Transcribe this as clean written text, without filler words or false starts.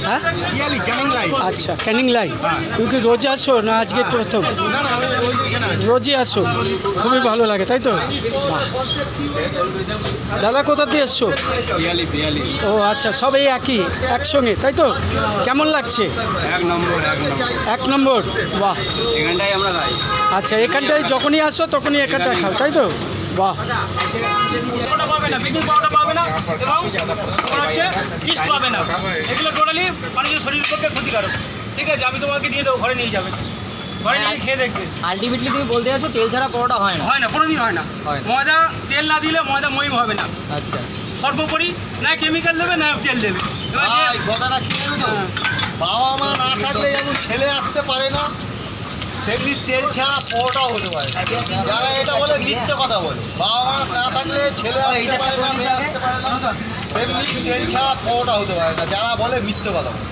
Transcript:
হ্যাঁ আচ্ছা, ক্যানিং লাইন। তুমি কি রোজ আসো না আজকে প্রথম? রোজই আসো, খুবই ভালো লাগে তাই তো? বাহ। দাদা কোথা দিয়ে এসছো? ও আচ্ছা, সব এই একই একসঙ্গে তাই তো? কেমন লাগছে? এক নম্বর, বাহ। এখানটাই আমরা খাই। আচ্ছা, এখানটায় যখনই আসো তখনই এখানটায় খাও তাই তো? বাহ। পাবে না, বেকিং পাউডার পাবে না এবং তোমার হচ্ছে ইস্ট পাবে না। এগুলো টোটালি মানুষের শরীরের পক্ষে ক্ষতিকারক। ঠিক আছে, আমি তোমাকে দিয়ে দেবো, ঘরে নিয়ে যাবে, ঘরে নিয়ে খেয়ে দেখবে। আলটিমেটলি তুমি বলতে চাইছো তেল ছাড়া পরোটা হয় না? হয় না, কোনোদিন হয় না। ময়দা তেল না দিলে ময়দা মহিম হবে না। আচ্ছা, সর্বোপরি না কেমিক্যাল দেবে না তেল দেবে। এবার কথাটা কি জানো তো? বাবা মা না থাকলে যেমন ছেলে আসতে পারে না, তেমনি তেল ছাড়া পরোটাও হতে পারে না। যারা এটা বলে মিথ্যে কথা বলে, বাবা মা না থাকলে ছেলে আসতে পারে না, মেয়ে আসতে পারে না, তেমনি তেল ছাড়া পরোটা হতে পারে না, যারা বলে মিথ্যে কথা বলে।